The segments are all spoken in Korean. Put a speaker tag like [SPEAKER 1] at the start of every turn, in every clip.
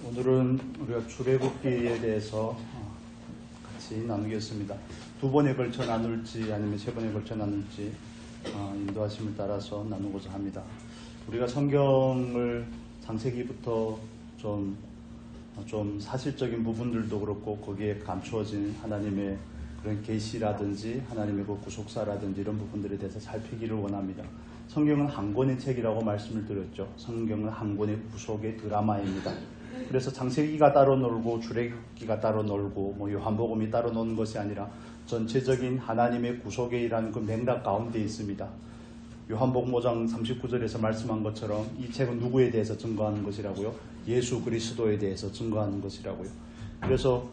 [SPEAKER 1] 오늘은 우리가 출애굽기에 대해서 같이 나누겠습니다. 두 번에 걸쳐 나눌지 아니면 세 번에 걸쳐 나눌지 인도하심을 따라서 나누고자 합니다. 우리가 성경을 창세기부터 좀 사실적인 부분들도 그렇고 거기에 감추어진 하나님의 그런 계시라든지 하나님의 그 구속사라든지 이런 부분들에 대해서 살피기를 원합니다. 성경은 한 권의 책이라고 말씀을 드렸죠. 성경은 한 권의 구속의 드라마입니다. 그래서 창세기가 따로 놀고 출애굽기가 따로 놀고 요한복음이 따로 노는 것이 아니라 전체적인 하나님의 구속에 일하는 그 맥락 가운데 있습니다. 요한복음 5장 39절에서 말씀한 것처럼 이 책은 누구에 대해서 증거하는 것이라고요? 예수 그리스도에 대해서 증거하는 것이라고요. 그래서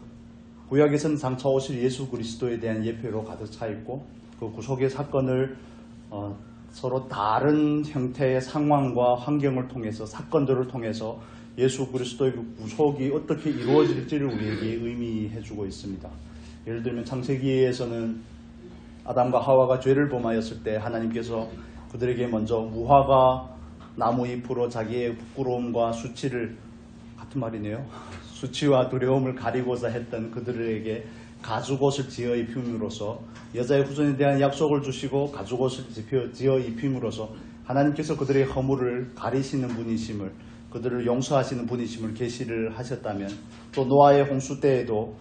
[SPEAKER 1] 구약에서는 장차 오실 예수 그리스도에 대한 예표로 가득 차 있고 그 구속의 사건을 서로 다른 형태의 상황과 환경을 통해서 사건들을 통해서 예수 그리스도의 구속이 어떻게 이루어질지를 우리에게 의미해 주고 있습니다. 예를 들면 창세기에서는 아담과 하와가 죄를 범하였을 때 하나님께서 그들에게 먼저 무화과 나무 잎으로 자기의 부끄러움과 수치를 같은 말이네요. 수치와 두려움을 가리고자 했던 그들에게 가죽옷을 지어 입힘으로써 여자의 후손에 대한 약속을 주시고 가죽옷을 지어 입힘으로써 하나님께서 그들의 허물을 가리시는 분이심을 그들을 용서하시는 분이심을 계시를 하셨다면 또 노아의 홍수 때에도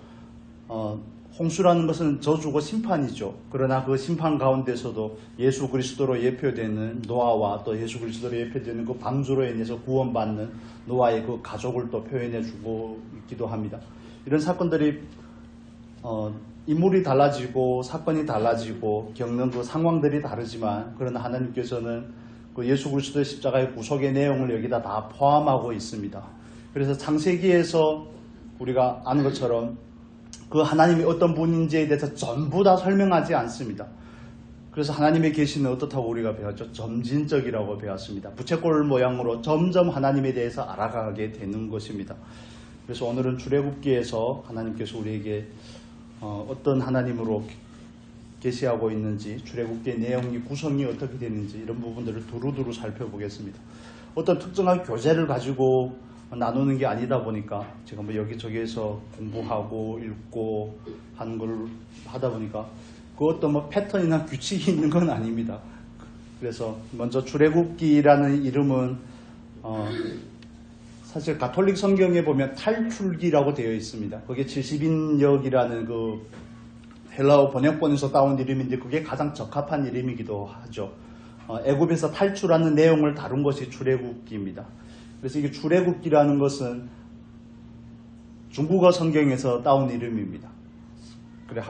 [SPEAKER 1] 홍수라는 것은 저주고 심판이죠. 그러나 그 심판 가운데서도 예수 그리스도로 예표되는 노아와 또 예수 그리스도로 예표되는 그 방주로 인해서 구원받는 노아의 그 가족을 또 표현해 주고 있기도 합니다. 이런 사건들이 인물이 달라지고 사건이 달라지고 겪는 그 상황들이 다르지만 그러나 하나님께서는 그 예수 그리스도의 십자가의 구속의 내용을 여기다 다 포함하고 있습니다. 그래서 창세기에서 우리가 아는 것처럼 그 하나님이 어떤 분인지에 대해서 전부 다 설명하지 않습니다. 그래서 하나님의 계시는 어떻다고 우리가 배웠죠? 점진적이라고 배웠습니다. 부채꼴 모양으로 점점 하나님에 대해서 알아가게 되는 것입니다. 그래서 오늘은 출애굽기에서 하나님께서 우리에게 어떤 하나님으로 계시하고 있는지 출애굽기의 내용이 구성이 어떻게 되는지 이런 부분들을 두루두루 살펴보겠습니다. 어떤 특정한 교재를 가지고 나누는 게 아니다 보니까 제가 여기저기에서 공부하고 읽고 하는 걸 하다 보니까 그 어떤 패턴이나 규칙이 있는 건 아닙니다. 그래서 먼저 출애굽기라는 이름은 사실 가톨릭 성경에 보면 탈출기라고 되어 있습니다. 그게 70인역이라는 그 헬라어 번역본에서 따온 이름인데 그게 가장 적합한 이름이기도 하죠. 애굽에서 탈출하는 내용을 다룬 것이 출애굽기입니다. 그래서 이게 출애굽기라는 것은 중국어 성경에서 따온 이름입니다. 그래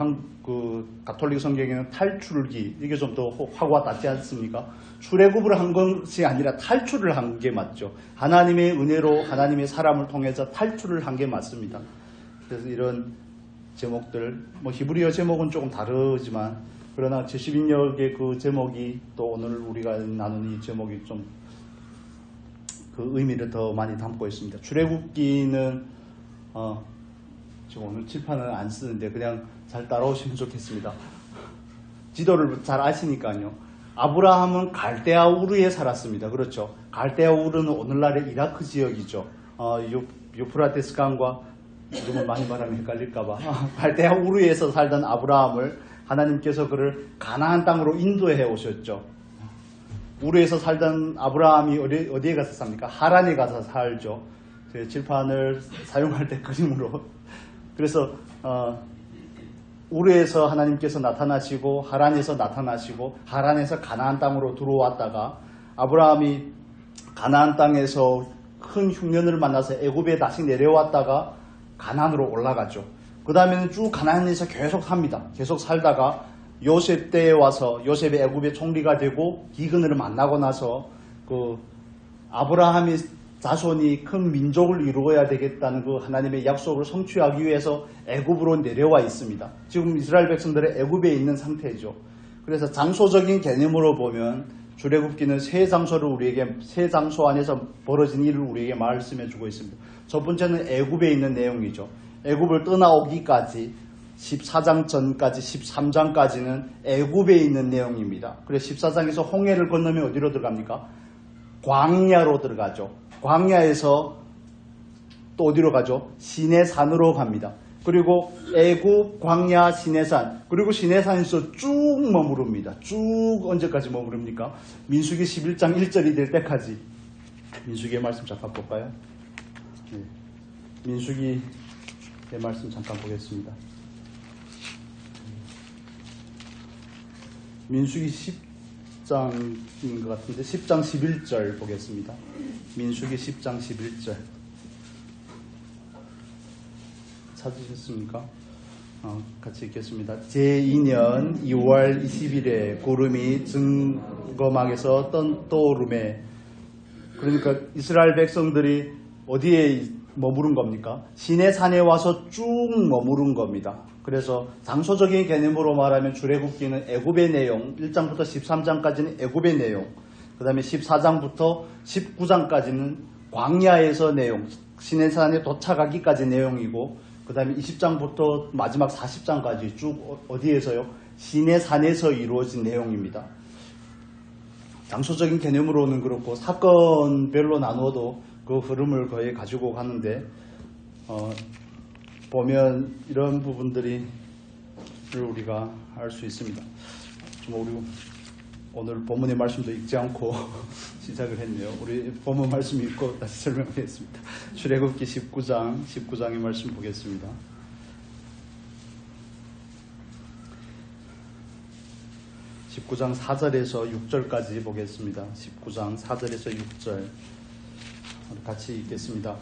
[SPEAKER 1] 그 가톨릭 성경에는 탈출기 이게 좀 더 화가 닿지 않습니까? 출애굽을 한 것이 아니라 탈출을 한 게 맞죠. 하나님의 은혜로 하나님의 사람을 통해서 탈출을 한 게 맞습니다. 그래서 이런 제목들 히브리어 제목은 조금 다르지만 그러나 70인역의 그 제목이 또 오늘 우리가 나누는 이 제목이 좀 그 의미를 더 많이 담고 있습니다. 출애굽기는 지금 오늘 칠판은 안 쓰는데 그냥 잘 따라오시면 좋겠습니다. 지도를 잘 아시니까요. 아브라함은 갈대아 우르에 살았습니다. 그렇죠. 갈대아 우르는 오늘날의 이라크 지역이죠. 유프라테스 강과 이름을 많이 말하면 헷갈릴까봐 갈대아 우르에서 살던 아브라함을 하나님께서 그를 가나안 땅으로 인도해 오셨죠. 우르에서 살던 아브라함이 어디에 가서 삽니까? 하란에 가서 살죠. 제 칠판을 사용할 때 그림으로. 그래서 우르에서 하나님께서 나타나시고 하란에서 나타나시고 하란에서 가나안 땅으로 들어왔다가 아브라함이 가나안 땅에서 큰 흉년을 만나서 애굽에 다시 내려왔다가 가나안으로 올라가죠. 그 다음에는 쭉 가나안에서 계속 삽니다. 계속 살다가 요셉 때에 와서 요셉의 애굽의 총리가 되고 기근을 만나고 나서 그 아브라함의 자손이 큰 민족을 이루어야 되겠다는 그 하나님의 약속을 성취하기 위해서 애굽으로 내려와 있습니다. 지금 이스라엘 백성들의 애굽에 있는 상태죠. 그래서 장소적인 개념으로 보면 출애굽기는 세 장소 안에서 벌어진 일을 우리에게 말씀해 주고 있습니다. 첫 번째는 애굽에 있는 내용이죠. 애굽을 떠나오기까지 14장 전까지 13장까지는 애굽에 있는 내용입니다. 그래서 14장에서 홍해를 건너면 어디로 들어갑니까? 광야로 들어가죠. 광야에서 또 어디로 가죠? 시내산으로 갑니다. 그리고 애굽, 광야, 시내산, 그리고 시내산에서 쭉 머무릅니다. 쭉 언제까지 머무릅니까? 민수기 11장 1절이 될 때까지. 민수기의 말씀 잠깐 볼까요? 네. 민수기의 말씀 잠깐 보겠습니다. 민수기 10장인 것 같은데 10장 11절 보겠습니다. 민수기 10장 11절 찾으셨습니까? 같이 읽겠습니다. 제2년 2월 20일에 구름이 증거막에서 떠오르매. 그러니까 이스라엘 백성들이 어디에 머무른 겁니까? 시내산에 와서 쭉 머무른 겁니다. 그래서 장소적인 개념으로 말하면 출애굽기는 애굽의 내용, 1장부터 13장까지는 애굽의 내용, 그 다음에 14장부터 19장까지는 광야에서 내용, 시내산에 도착하기까지 내용이고, 그 다음에 20장부터 마지막 40장까지 쭉 어디에서요? 시내산에서 이루어진 내용입니다. 장소적인 개념으로는 그렇고 사건별로 나누어도 그 흐름을 거의 가지고 가는데 보면 이런 부분들을 우리가 알 수 있습니다. 좀 우리 오늘 본문의 말씀도 읽지 않고 시작을 했네요. 우리 본문 말씀 읽고 다시 설명하겠습니다. 출애굽기 19장의 말씀 보겠습니다. 19장 4절에서 6절까지 보겠습니다. 19장 4절에서 6절 같이 읽겠습니다.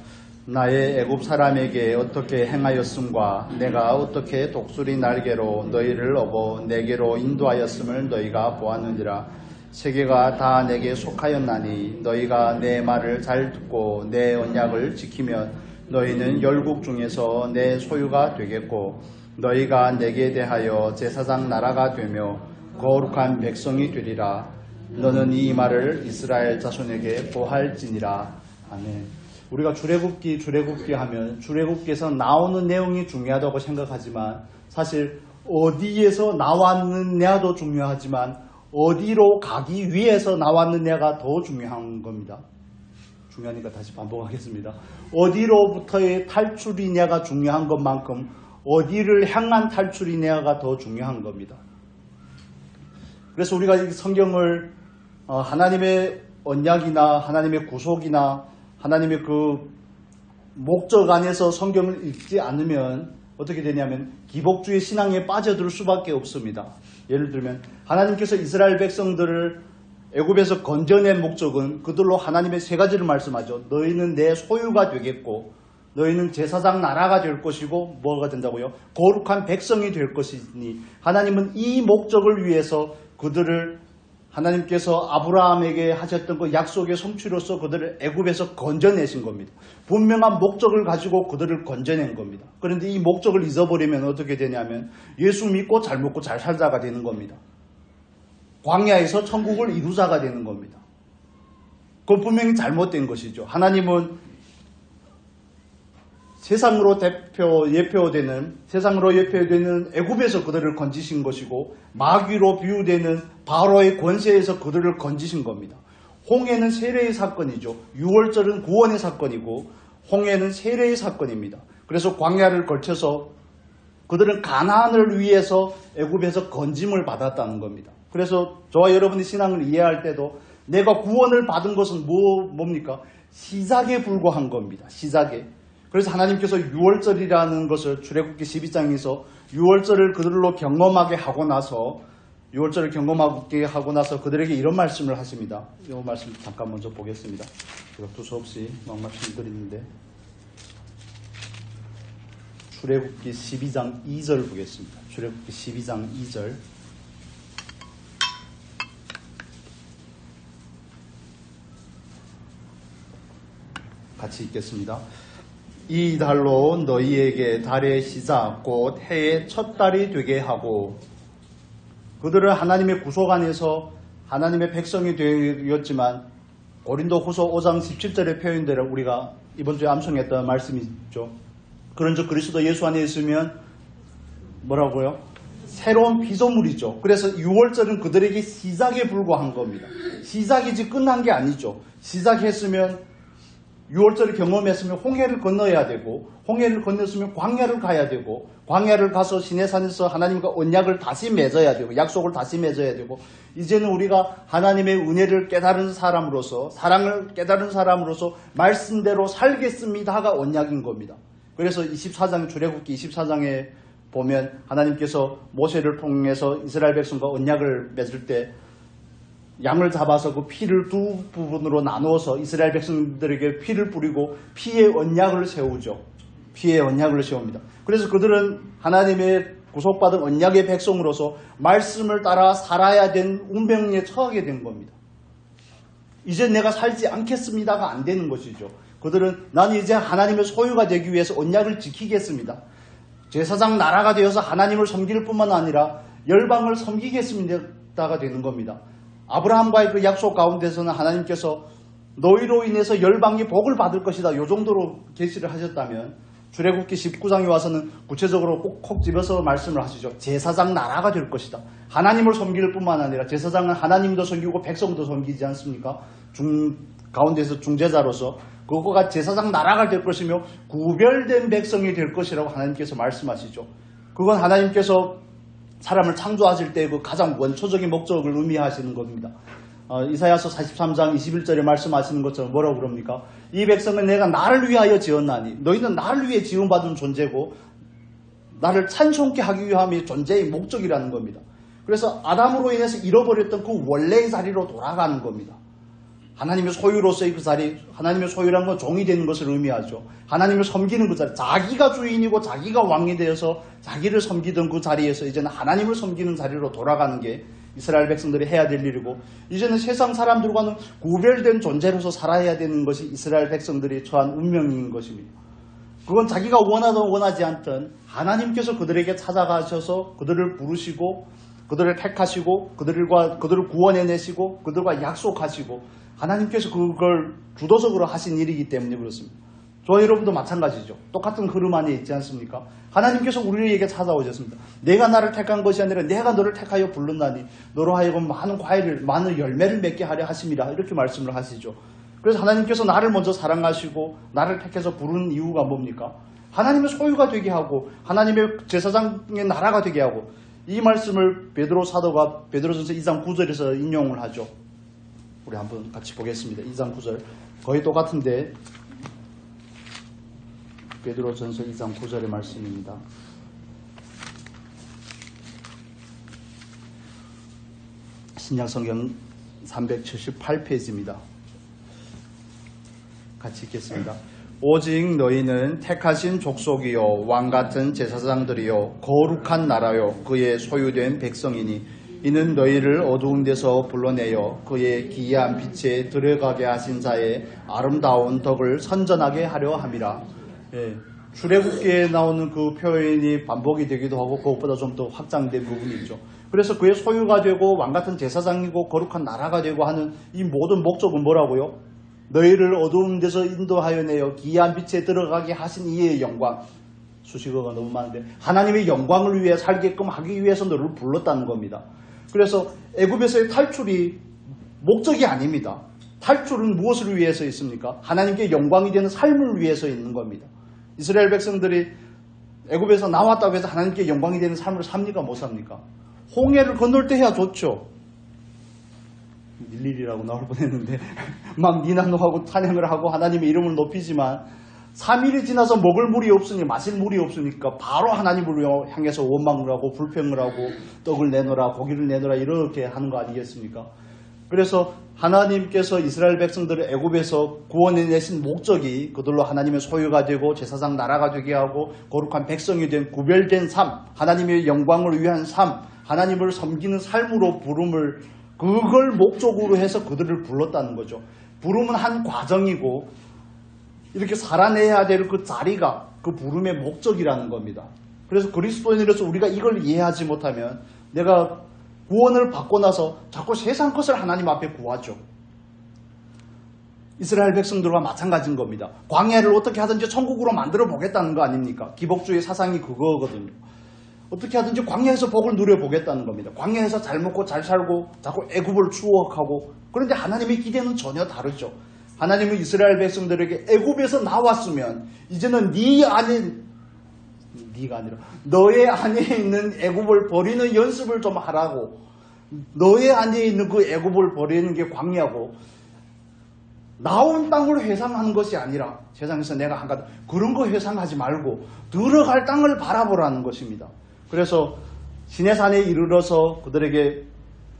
[SPEAKER 1] 나의 애굽 사람에게 어떻게 행하였음과 내가 어떻게 독수리 날개로 너희를 업어 내게로 인도하였음을 너희가 보았느니라. 세계가 다 내게 속하였나니 너희가 내 말을 잘 듣고 내 언약을 지키면 너희는 열국 중에서 내 소유가 되겠고 너희가 내게 대하여 제사장 나라가 되며 거룩한 백성이 되리라. 너는 이 말을 이스라엘 자손에게 보할지니라. 아멘. 우리가 출애굽기 하면 출애굽기에서 나오는 내용이 중요하다고 생각하지만 사실 어디에서 나왔느냐도 중요하지만 어디로 가기 위해서 나왔느냐가 더 중요한 겁니다. 중요하니까 다시 반복하겠습니다. 어디로부터의 탈출이냐가 중요한 것만큼 어디를 향한 탈출이냐가 더 중요한 겁니다. 그래서 우리가 이 성경을 하나님의 언약이나 하나님의 구속이나 하나님의 그 목적 안에서 성경을 읽지 않으면 어떻게 되냐면 기복주의 신앙에 빠져들 수밖에 없습니다. 예를 들면 하나님께서 이스라엘 백성들을 애굽에서 건져낸 목적은 그들로 하나님의 세 가지를 말씀하죠. 너희는 내 소유가 되겠고 너희는 제사장 나라가 될 것이고 뭐가 된다고요? 거룩한 백성이 될 것이니 하나님은 이 목적을 위해서 그들을 하나님께서 아브라함에게 하셨던 그 약속의 성취로서 그들을 애굽에서 건져내신 겁니다. 분명한 목적을 가지고 그들을 건져낸 겁니다. 그런데 이 목적을 잊어버리면 어떻게 되냐면 예수 믿고 잘 먹고 잘 살자가 되는 겁니다. 광야에서 천국을 이루자가 되는 겁니다. 그건 분명히 잘못된 것이죠. 하나님은 세상으로 예표되는 애굽에서 그들을 건지신 것이고 마귀로 비유되는 바로의 권세에서 그들을 건지신 겁니다. 홍해는 세례의 사건이죠. 유월절은 구원의 사건이고 홍해는 세례의 사건입니다. 그래서 광야를 걸쳐서 그들은 가나안을 위해서 애굽에서 건짐을 받았다는 겁니다. 그래서 저와 여러분이 신앙을 이해할 때도 내가 구원을 받은 것은 뭡니까? 시작에 불과한 겁니다. 시작에. 그래서 하나님께서 유월절이라는 것을 출애굽기 12장에서 유월절을 그들로 경험하게 하고 나서 그들에게 이런 말씀을 하십니다. 이 말씀 잠깐 먼저 보겠습니다. 제가 두서없이 막 말씀드리는데 출애굽기 12장 2절 보겠습니다. 출애굽기 12장 2절 같이 읽겠습니다. 이 달로 너희에게 달의 시작 곧 해의 첫 달이 되게 하고 그들은 하나님의 구속 안에서 하나님의 백성이 되었지만 고린도후서 5장 17절의 표현대로 우리가 이번 주에 암송했던 말씀이 있죠. 그런즉 그리스도 예수 안에 있으면 뭐라고요? 새로운 피조물이죠. 그래서 6월절은 그들에게 시작에 불과한 겁니다. 시작이지 끝난 게 아니죠. 시작했으면 유월절을 경험했으면 홍해를 건너야 되고, 홍해를 건넜으면 광야를 가야 되고, 광야를 가서 시내산에서 하나님과 언약을 다시 맺어야 되고, 약속을 다시 맺어야 되고, 이제는 우리가 하나님의 은혜를 깨달은 사람으로서, 사랑을 깨달은 사람으로서 말씀대로 살겠습니다가 언약인 겁니다. 그래서 24장, 출애굽기 24장에 보면 하나님께서 모세를 통해서 이스라엘 백성과 언약을 맺을 때 양을 잡아서 그 피를 두 부분으로 나누어서 이스라엘 백성들에게 피를 뿌리고 피의 언약을 세우죠. 피의 언약을 세웁니다. 그래서 그들은 하나님의 구속받은 언약의 백성으로서 말씀을 따라 살아야 된 운명에 처하게 된 겁니다. 이제 내가 살지 않겠습니다가 안 되는 것이죠. 그들은 나는 이제 하나님의 소유가 되기 위해서 언약을 지키겠습니다. 제사장 나라가 되어서 하나님을 섬길 뿐만 아니라 열방을 섬기겠습니다가 되는 겁니다. 아브라함과의 그 약속 가운데서는 하나님께서 너희로 인해서 열방이 복을 받을 것이다. 이 정도로 계시를 하셨다면 출애굽기 19장에 와서는 구체적으로 콕콕 집어서 말씀을 하시죠. 제사장 나라가 될 것이다. 하나님을 섬길 뿐만 아니라 제사장은 하나님도 섬기고 백성도 섬기지 않습니까? 가운데서 중재자로서 그거가 제사장 나라가 될 것이며 구별된 백성이 될 것이라고 하나님께서 말씀하시죠. 그건 하나님께서 사람을 창조하실 때 그 가장 원초적인 목적을 의미하시는 겁니다. 이사야서 43장 21절에 말씀하시는 것처럼 뭐라고 그럽니까? 이 백성은 내가 나를 위하여 지었나니 너희는 나를 위해 지음받은 존재고 나를 찬송케 하기 위함이 존재의 목적이라는 겁니다. 그래서 아담으로 인해서 잃어버렸던 그 원래의 자리로 돌아가는 겁니다. 하나님의 소유로서의 그 자리, 하나님의 소유라는 건 종이 되는 것을 의미하죠. 하나님을 섬기는 그 자리, 자기가 주인이고 자기가 왕이 되어서 자기를 섬기던 그 자리에서 이제는 하나님을 섬기는 자리로 돌아가는 게 이스라엘 백성들이 해야 될 일이고, 이제는 세상 사람들과는 구별된 존재로서 살아야 되는 것이 이스라엘 백성들이 처한 운명인 것입니다. 그건 자기가 원하든 원하지 않든 하나님께서 그들에게 찾아가셔서 그들을 부르시고 그들을 택하시고 그들을 구원해내시고 그들과 약속하시고 하나님께서 그걸 주도적으로 하신 일이기 때문에 그렇습니다. 저와 여러분도 마찬가지죠. 똑같은 흐름 안에 있지 않습니까? 하나님께서 우리에게 찾아오셨습니다. 내가 나를 택한 것이 아니라 내가 너를 택하여 불렀나니 너로 하여금 많은 과일을, 많은 열매를 맺게 하려 하심이라, 이렇게 말씀을 하시죠. 그래서 하나님께서 나를 먼저 사랑하시고 나를 택해서 부른 이유가 뭡니까? 하나님의 소유가 되게 하고 하나님의 제사장의 나라가 되게 하고, 이 말씀을 베드로 사도가 베드로전서 2장 9절에서 인용을 하죠. 우리 한번 같이 보겠습니다. 2장 9절. 거의 똑같은데 베드로전서 2장 9절의 말씀입니다. 신약성경 378페이지입니다. 같이 읽겠습니다. 오직 너희는 택하신 족속이요 왕같은 제사장들이요 거룩한 나라요 그의 소유된 백성이니 이는 너희를 어두운 데서 불러내어 그의 기이한 빛에 들어가게 하신 자의 아름다운 덕을 선전하게 하려 함이라. 예, 출애굽기에 나오는 그 표현이 반복이 되기도 하고 그것보다 좀 더 확장된 부분이 있죠. 그래서 그의 소유가 되고 왕같은 제사장이고 거룩한 나라가 되고 하는 이 모든 목적은 뭐라고요? 너희를 어두운 데서 인도하여 내어 기이한 빛에 들어가게 하신 이의 영광. 수식어가 너무 많은데 하나님의 영광을 위해 살게끔 하기 위해서 너를 불렀다는 겁니다. 그래서 애굽에서의 탈출이 목적이 아닙니다. 탈출은 무엇을 위해서 있습니까? 하나님께 영광이 되는 삶을 위해서 있는 겁니다. 이스라엘 백성들이 애굽에서 나왔다고 해서 하나님께 영광이 되는 삶을 삽니까? 못 삽니까? 홍해를 건널 때 해야 좋죠. 일일이라고 나올 뻔했는데 막 니나노하고 찬양을 하고 하나님의 이름을 높이지만 3일이 지나서 먹을 물이 없으니 마실 물이 없으니까 바로 하나님을 향해서 원망을 하고 불평을 하고 떡을 내놓으라 고기를 내놓으라 이렇게 하는 거 아니겠습니까? 그래서 하나님께서 이스라엘 백성들을 애굽에서 구원해내신 목적이 그들로 하나님의 소유가 되고 제사장 나라가 되게 하고 거룩한 백성이 된 구별된 삶, 하나님의 영광을 위한 삶, 하나님을 섬기는 삶으로 부름을, 그걸 목적으로 해서 그들을 불렀다는 거죠. 부름은 한 과정이고 이렇게 살아내야 될 그 자리가 그 부름의 목적이라는 겁니다. 그래서 그리스도인으로서 우리가 이걸 이해하지 못하면 내가 구원을 받고 나서 자꾸 세상 것을 하나님 앞에 구하죠. 이스라엘 백성들과 마찬가지인 겁니다. 광야를 어떻게 하든지 천국으로 만들어 보겠다는 거 아닙니까? 기복주의 사상이 그거거든요. 어떻게 하든지 광야에서 복을 누려보겠다는 겁니다. 광야에서 잘 먹고 잘 살고 자꾸 애굽을 추억하고, 그런데 하나님의 기대는 전혀 다르죠. 하나님은 이스라엘 백성들에게 애굽에서 나왔으면 이제는 네가 아니라 너의 안에 있는 애굽을 버리는 연습을 좀 하라고. 너의 안에 있는 그 애굽을 버리는 게 광야고 나온 땅을 회상하는 것이 아니라 세상에서 내가 한 가지 그런 거 회상하지 말고 들어갈 땅을 바라보라는 것입니다. 그래서 시내산에 이르러서 그들에게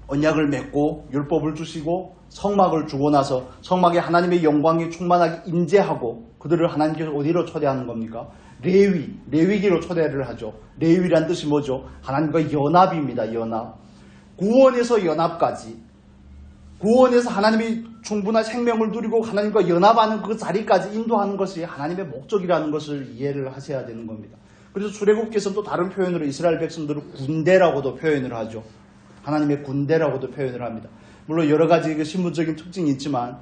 [SPEAKER 1] 언약을 맺고 율법을 주시고 성막을 주고 나서 성막에 하나님의 영광이 충만하게 임재하고 그들을 하나님께서 어디로 초대하는 겁니까? 레위기로 초대를 하죠. 레위란 뜻이 뭐죠? 하나님과 연합입니다. 연합. 구원에서 연합까지, 구원에서 하나님이 충분한 생명을 누리고 하나님과 연합하는 그 자리까지 인도하는 것이 하나님의 목적이라는 것을 이해를 하셔야 되는 겁니다. 그래서 출애굽기에서는 또 다른 표현으로 이스라엘 백성들을 군대라고도 표현을 하죠. 하나님의 군대라고도 표현을 합니다. 물론 여러 가지 신분적인 특징이 있지만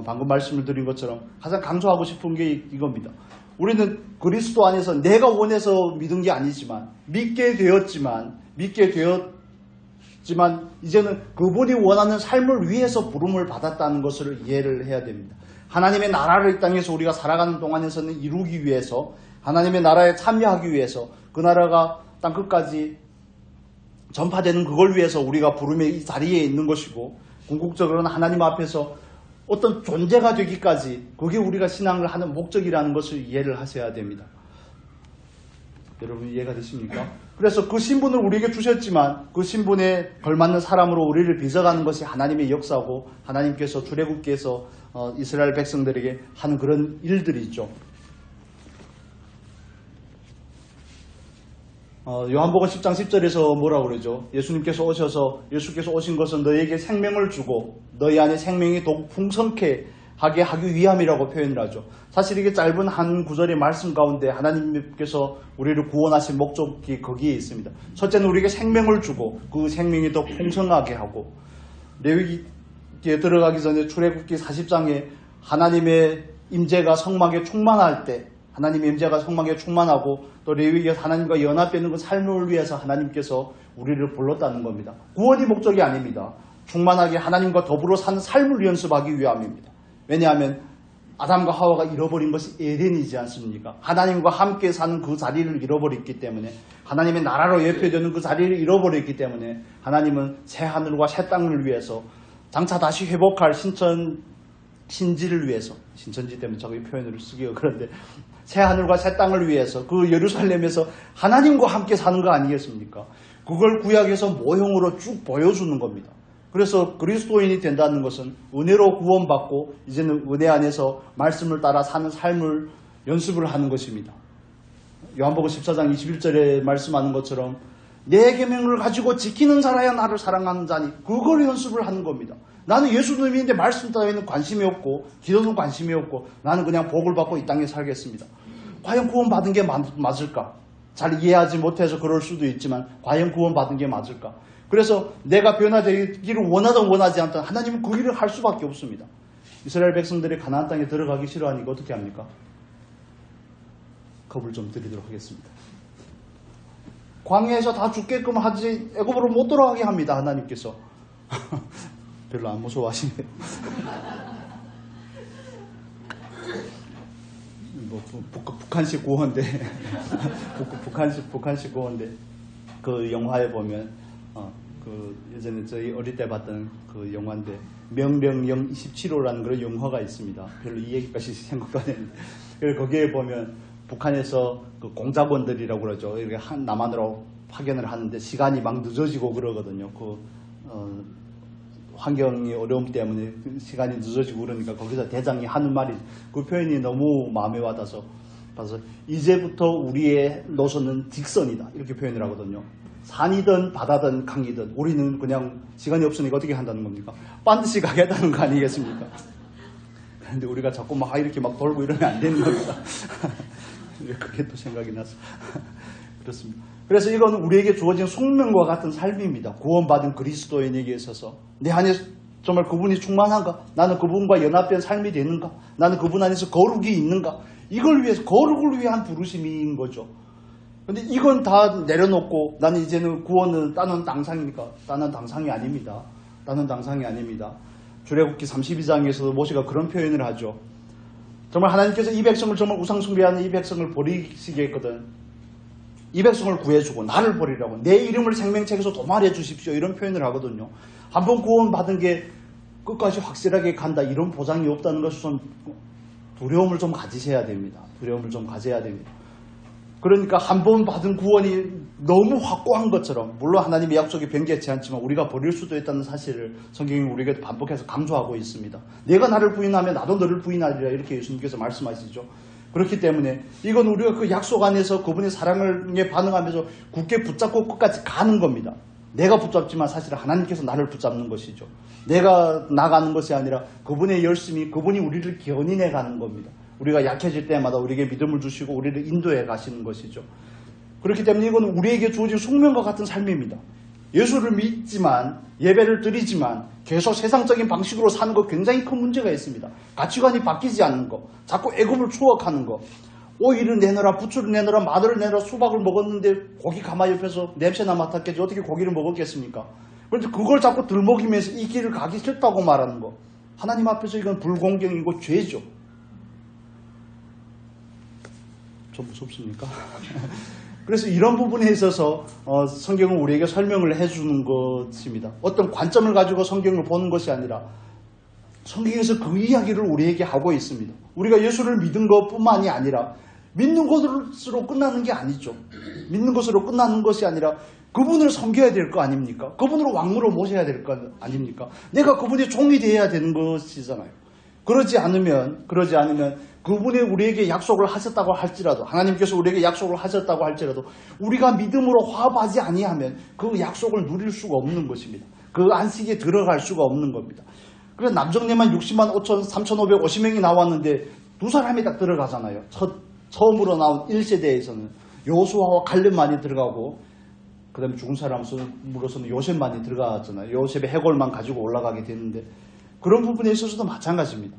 [SPEAKER 1] 방금 말씀을 드린 것처럼 가장 강조하고 싶은 게 이겁니다. 우리는 그리스도 안에서 내가 원해서 믿은 게 아니지만 믿게 되었지만 이제는 그분이 원하는 삶을 위해서 부름을 받았다는 것을 이해를 해야 됩니다. 하나님의 나라를 이 땅에서 우리가 살아가는 동안에서는 이루기 위해서 하나님의 나라에 참여하기 위해서 그 나라가 땅끝까지 전파되는 그걸 위해서 우리가 부름의 이 자리에 있는 것이고 궁극적으로는 하나님 앞에서 어떤 존재가 되기까지 그게 우리가 신앙을 하는 목적이라는 것을 이해를 하셔야 됩니다. 여러분 이해가 되십니까? 그래서 그 신분을 우리에게 주셨지만 그 신분에 걸맞는 사람으로 우리를 빚어가는 것이 하나님의 역사고 하나님께서 출애굽기에서 이스라엘 백성들에게 하는 그런 일들이 있죠. 요한복음 10장 10절에서 뭐라고 그러죠? 예수께서 오신 것은 너희에게 생명을 주고 너희 안에 생명이 더욱 풍성케 하게 하기 위함이라고 표현을 하죠. 사실 이게 짧은 한 구절의 말씀 가운데 하나님께서 우리를 구원하신 목적이 거기에 있습니다. 첫째는 우리에게 생명을 주고 그 생명이 더 풍성하게 하고 레위기에 들어가기 전에 출애굽기 40장에 하나님의 임재가 성막에 충만할 때 하나님의 임재가 성막에 충만하고 또 레위기에서 하나님과 연합되는 그 삶을 위해서 하나님께서 우리를 불렀다는 겁니다. 구원이 목적이 아닙니다. 충만하게 하나님과 더불어 사는 삶을 연습하기 위함입니다. 왜냐하면 아담과 하와가 잃어버린 것이 에덴이지 않습니까? 하나님과 함께 사는 그 자리를 잃어버렸기 때문에 하나님의 나라로 예표되는 그 자리를 잃어버렸기 때문에 하나님은 새 하늘과 새 땅을 위해서 장차 다시 회복할 신지를 위해서 신천지 때문에 저기 표현을 쓰기가 그런데 새 하늘과 새 땅을 위해서 그 예루살렘에서 하나님과 함께 사는 거 아니겠습니까? 그걸 구약에서 모형으로 쭉 보여주는 겁니다. 그래서 그리스도인이 된다는 것은 은혜로 구원받고 이제는 은혜 안에서 말씀을 따라 사는 삶을 연습을 하는 것입니다. 요한복음 14장 21절에 말씀하는 것처럼 내 계명을 가지고 지키는 자라야 나를 사랑하는 자니 그걸 연습을 하는 겁니다. 나는 예수님인데 말씀 따위는 관심이 없고 기도는 관심이 없고 나는 그냥 복을 받고 이 땅에 살겠습니다. 과연 구원받은 게 맞을까? 잘 이해하지 못해서 그럴 수도 있지만 과연 구원받은 게 맞을까? 그래서 내가 변화되기를 원하든 원하지 않든 하나님은 그 일을 할 수밖에 없습니다. 이스라엘 백성들이 가나안 땅에 들어가기 싫어하니까 어떻게 합니까? 겁을 좀 드리도록 하겠습니다. 광야에서 다 죽게끔 하지 애굽으로 못 돌아가게 합니다. 하나님께서. 별로 안 무서워하시네요. 뭐 북한식 구호인데 북한식 구호인데 그 영화에 보면 그 예전에 저희 어릴 때 봤던 그 영화인데 명령령 27호라는 그런 영화가 있습니다. 별로 이 얘기까지 생각도 안 했는데 거기에 보면 북한에서 그 공작원들이라고 그러죠. 이렇게 남한으로 파견을 하는데 시간이 막 늦어지고 그러거든요. 환경이 어려움 때문에 시간이 늦어지고 그러니까 거기서 대장이 하는 말이 그 표현이 너무 마음에 와닿아서 이제부터 우리의 노선은 직선이다 이렇게 표현을 하거든요. 산이든 바다든 강이든 우리는 그냥 시간이 없으니까 어떻게 한다는 겁니까? 반드시 가겠다는 거 아니겠습니까? 그런데 우리가 자꾸 막 이렇게 막 돌고 이러면 안 되는 겁니다. 그게 또 생각이 나서 그렇습니다. 그래서 이건 우리에게 주어진 숙명과 같은 삶입니다. 구원받은 그리스도인에게 있어서 내 안에 정말 그분이 충만한가? 나는 그분과 연합된 삶이 되는가? 나는 그분 안에서 거룩이 있는가? 이걸 위해서 거룩을 위한 부르심인 거죠. 근데 이건 다 내려놓고 나는 이제는 구원은 따는 당상이니까 따는 당상이 아닙니다. 따는 당상이 아닙니다. 출애굽기 32장에서도 모세가 그런 표현을 하죠. 정말 하나님께서 이 백성을 정말 우상숭배하는 이 백성을 버리시게 했거든. 이 백성을 구해주고 나를 버리라고 내 이름을 생명책에서 도말해 주십시오. 이런 표현을 하거든요. 한번 구원받은 게 끝까지 확실하게 간다. 이런 보장이 없다는 것을 좀 두려움을 좀 가지셔야 됩니다. 두려움을 좀 가져야 됩니다. 그러니까 한 번 받은 구원이 너무 확고한 것처럼, 물론 하나님의 약속이 변개치 않지만 우리가 버릴 수도 있다는 사실을 성경이 우리에게 반복해서 강조하고 있습니다. 내가 나를 부인하면 나도 너를 부인하리라, 이렇게 예수님께서 말씀하시죠. 그렇기 때문에 이건 우리가 그 약속 안에서 그분의 사랑에 반응하면서 굳게 붙잡고 끝까지 가는 겁니다. 내가 붙잡지만 사실 하나님께서 나를 붙잡는 것이죠. 내가 나가는 것이 아니라 그분의 열심이, 그분이 우리를 견인해 가는 겁니다. 우리가 약해질 때마다 우리에게 믿음을 주시고 우리를 인도해 가시는 것이죠. 그렇기 때문에 이건 우리에게 주어진 숙명과 같은 삶입니다. 예수를 믿지만, 예배를 드리지만 계속 세상적인 방식으로 사는 거 굉장히 큰 문제가 있습니다. 가치관이 바뀌지 않는 거, 자꾸 애굽을 추억하는 거, 오이를 내놔라, 부추를 내놔라, 마늘을 내놔라, 수박을 먹었는데 고기 가마 옆에서 냄새나 맡았겠지 어떻게 고기를 먹었겠습니까? 그런데 그걸 자꾸 들먹이면서 이 길을 가기 싫다고 말하는 거, 하나님 앞에서 이건 불공경이고 죄죠. 좀 무섭습니까? 그래서 이런 부분에 있어서 성경은 우리에게 설명을 해주는 것입니다. 어떤 관점을 가지고 성경을 보는 것이 아니라 성경에서 그 이야기를 우리에게 하고 있습니다. 우리가 예수를 믿은 것뿐만이 아니라 믿는 것으로 끝나는 게 아니죠. 믿는 것으로 끝나는 것이 아니라 그분을 섬겨야 될 거 아닙니까? 그분을 왕으로 모셔야 될 거 아닙니까? 내가 그분의 종이 되어야 되는 것이잖아요. 그러지 않으면 그분이 우리에게 약속을 하셨다고 할지라도, 하나님께서 우리에게 약속을 하셨다고 할지라도 우리가 믿음으로 화합하지 아니하면 그 약속을 누릴 수가 없는 것입니다. 그 안식에 들어갈 수가 없는 겁니다. 그래서 남정네만 60만 5천 3,550명이 나왔는데 두 사람이 딱 들어가잖아요. 처음으로 나온 1세대에서는 여호수아와 갈렙만이 들어가고, 그 다음에 죽은 사람으로서는 요셉만이 들어갔잖아요. 요셉의 해골만 가지고 올라가게 됐는데, 그런 부분에 있어서도 마찬가지입니다.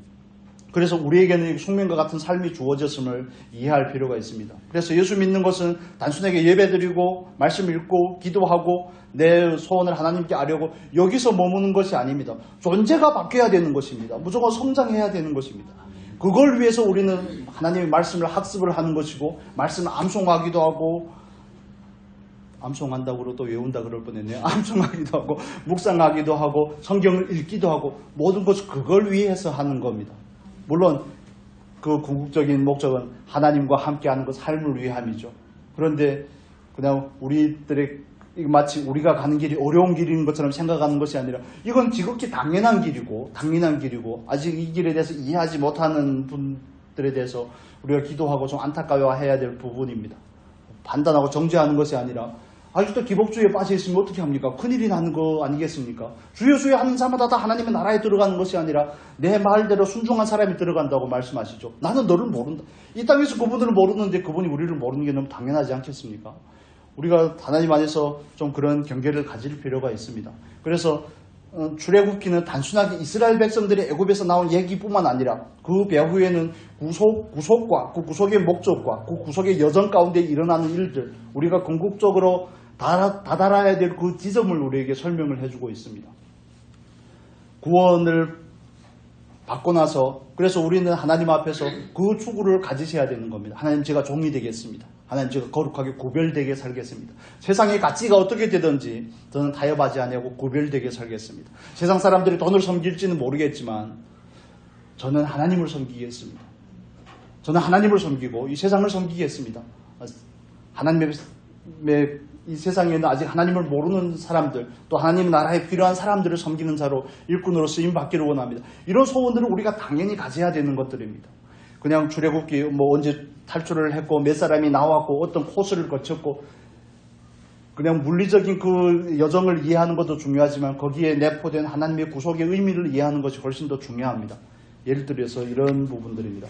[SPEAKER 1] 그래서 우리에게는 숙명과 같은 삶이 주어졌음을 이해할 필요가 있습니다. 그래서 예수 믿는 것은 단순하게 예배드리고 말씀 읽고 기도하고 내 소원을 하나님께 아뢰고 여기서 머무는 것이 아닙니다. 존재가 바뀌어야 되는 것입니다. 무조건 성장해야 되는 것입니다. 그걸 위해서 우리는 하나님의 말씀을 학습을 하는 것이고, 말씀을 암송하기도 하고, 암송한다고 또 외운다 그럴 뻔했네요. 암송하기도 하고 묵상하기도 하고 성경을 읽기도 하고, 모든 것을 그걸 위해서 하는 겁니다. 물론 그 궁극적인 목적은 하나님과 함께하는 것, 삶을 위함이죠. 그런데 그냥 우리들의 마치 우리가 가는 길이 어려운 길인 것처럼 생각하는 것이 아니라 이건 지극히 당연한 길이고 아직 이 길에 대해서 이해하지 못하는 분들에 대해서 우리가 기도하고 좀 안타까워해야 될 부분입니다. 판단하고 정죄하는 것이 아니라 아직도 기복주의에 빠져 있으면 어떻게 합니까? 큰일이 나는 거 아니겠습니까? 주여 주여 하는 사람마다 다 하나님의 나라에 들어가는 것이 아니라 내 말대로 순종한 사람이 들어간다고 말씀하시죠. 나는 너를 모른다. 이 땅에서 그분들을 모르는데 그분이 우리를 모르는 게 너무 당연하지 않겠습니까? 우리가 하나님 안에서 좀 그런 경계를 가질 필요가 있습니다. 그래서 출애굽기는 단순하게 이스라엘 백성들이 애굽에서 나온 얘기뿐만 아니라 그 배후에는 구속과 그 구속의 목적과 그 구속의 여정 가운데 일어나는 일들, 우리가 궁극적으로 다다라야 될 그 지점을 우리에게 설명을 해주고 있습니다. 구원을 받고 나서 그래서 우리는 하나님 앞에서 그 추구를 가지셔야 되는 겁니다. 하나님, 제가 종이 되겠습니다. 하나님, 제가 거룩하게 구별되게 살겠습니다. 세상의 가치가 어떻게 되든지 저는 타협하지 아니하고 구별되게 살겠습니다. 세상 사람들이 돈을 섬길지는 모르겠지만 저는 하나님을 섬기겠습니다. 저는 하나님을 섬기고 이 세상을 섬기겠습니다. 하나님의 이 세상에는 아직 하나님을 모르는 사람들, 또 하나님의 나라에 필요한 사람들을 섬기는 자로 일꾼으로 쓰임받기를 원합니다. 이런 소원들은 우리가 당연히 가져야 되는 것들입니다. 그냥 출애굽기 언제 탈출을 했고 몇 사람이 나왔고 어떤 코스를 거쳤고 그냥 물리적인 그 여정을 이해하는 것도 중요하지만 거기에 내포된 하나님의 구속의 의미를 이해하는 것이 훨씬 더 중요합니다. 예를 들어서 이런 부분들입니다.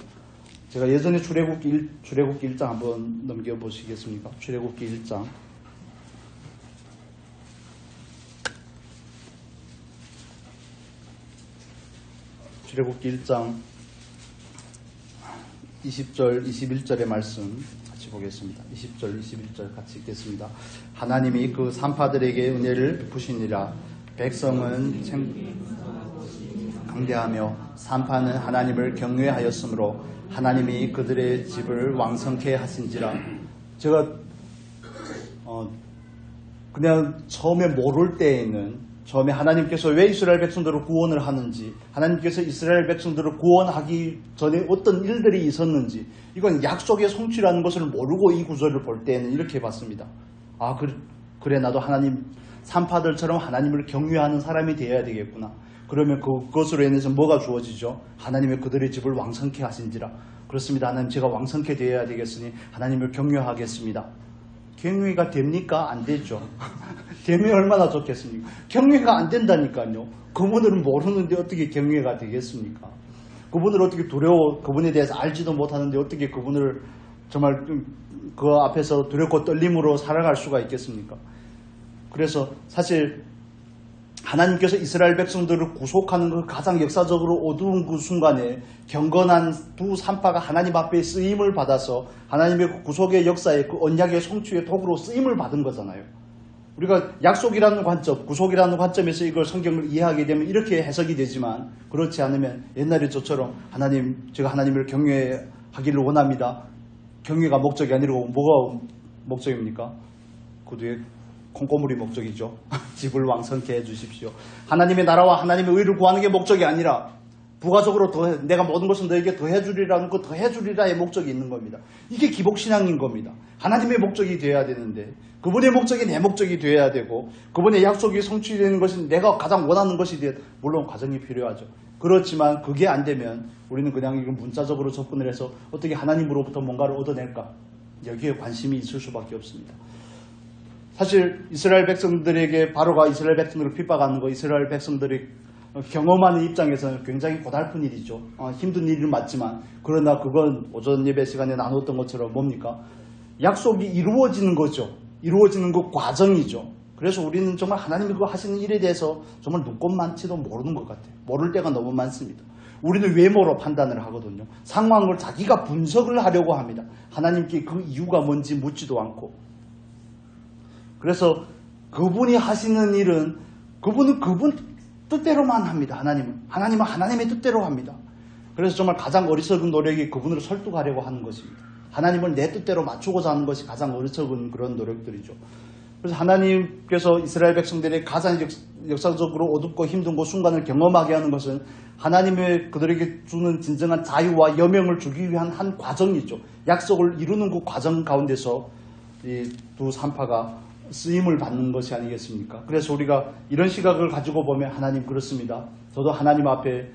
[SPEAKER 1] 제가 예전에 출애굽기 1장 한번 넘겨보시겠습니까? 출애굽기 1장. 출애굽기 1장 20절, 21절의 말씀 같이 보겠습니다. 20절, 21절 같이 읽겠습니다. 하나님이 그 산파들에게 은혜를 베푸시니라. 백성은 강대하며 산파는 하나님을 경외하였으므로 하나님이 그들의 집을 왕성케 하신지라. 제가 그냥 처음에 모를 때에는 처음에 하나님께서 왜 이스라엘 백성들을 구원을 하는지, 하나님께서 이스라엘 백성들을 구원하기 전에 어떤 일들이 있었는지, 이건 약속의 성취라는 것을 모르고 이 구절을 볼 때에는 이렇게 봤습니다. 아, 그래 나도 하나님 산파들처럼 하나님을 경외하는 사람이 되어야 되겠구나. 그러면 그것으로 인해서 뭐가 주어지죠? 하나님의 그들의 집을 왕성케 하신지라. 그렇습니다. 하나님, 제가 왕성케 되어야 되겠으니 하나님을 경외하겠습니다. 경외가 됩니까? 안 되죠. 경외 얼마나 좋겠습니까? 경외가 안 된다니까요. 그분을 모르는데 어떻게 경외가 되겠습니까? 그분을 어떻게 그분에 대해서 알지도 못하는데 어떻게 그분을 정말 그 앞에서 두렵고 떨림으로 살아갈 수가 있겠습니까? 그래서 사실 하나님께서 이스라엘 백성들을 구속하는 그 가장 역사적으로 어두운 그 순간에 경건한 두 산파가 하나님 앞에 쓰임을 받아서 하나님의 그 구속의 역사에 그 언약의 성취의 도구로 쓰임을 받은 거잖아요. 우리가 약속이라는 관점, 구속이라는 관점에서 이걸 성경을 이해하게 되면 이렇게 해석이 되지만, 그렇지 않으면 옛날에 저처럼 제가 하나님을 경외하기를 원합니다. 경외가 목적이 아니고 뭐가 목적입니까? 그 뒤에 콩고물이 목적이죠. 집을 왕성케 해주십시오. 하나님의 나라와 하나님의 의를 구하는 게 목적이 아니라 부가적으로 내가 모든 것을 너에게 더해주리라는 그 더해주리라의 목적이 있는 겁니다. 이게 기복신앙인 겁니다. 하나님의 목적이 되어야 되는데 그분의 목적이 내 목적이 되어야 되고 그분의 약속이 성취되는 것이 내가 가장 원하는 것이 물론 과정이 필요하죠. 그렇지만 그게 안 되면 우리는 그냥 이건 문자적으로 접근을 해서 어떻게 하나님으로부터 뭔가를 얻어낼까? 여기에 관심이 있을 수밖에 없습니다. 사실 이스라엘 백성들에게 바로가 이스라엘 백성들을 핍박하는 거, 이스라엘 백성들이 경험하는 입장에서는 굉장히 고달픈 일이죠. 힘든 일은 맞지만, 그러나 그건 오전 예배 시간에 나눴던 것처럼 뭡니까? 약속이 이루어지는 거죠. 이루어지는 그 과정이죠. 그래서 우리는 정말 하나님이 그 하시는 일에 대해서 정말 눈꼽만치도 모르는 것 같아요. 모를 때가 너무 많습니다. 우리는 외모로 판단을 하거든요. 상황을 자기가 분석을 하려고 합니다. 하나님께 그 이유가 뭔지 묻지도 않고. 그래서 그분이 하시는 일은 그분은 그분 뜻대로만 합니다. 하나님은 하나님의 뜻대로 합니다. 그래서 정말 가장 어리석은 노력이 그분을 설득하려고 하는 것입니다. 하나님을 내 뜻대로 맞추고자 하는 것이 가장 어리석은 그런 노력들이죠. 그래서 하나님께서 이스라엘 백성들의 가장 역사적으로 어둡고 힘든 그 순간을 경험하게 하는 것은 하나님의 그들에게 주는 진정한 자유와 여명을 주기 위한 한 과정이죠. 약속을 이루는 그 과정 가운데서 이 두 산파가 쓰임을 받는 것이 아니겠습니까? 그래서 우리가 이런 시각을 가지고 보면 하나님 그렇습니다. 저도 하나님 앞에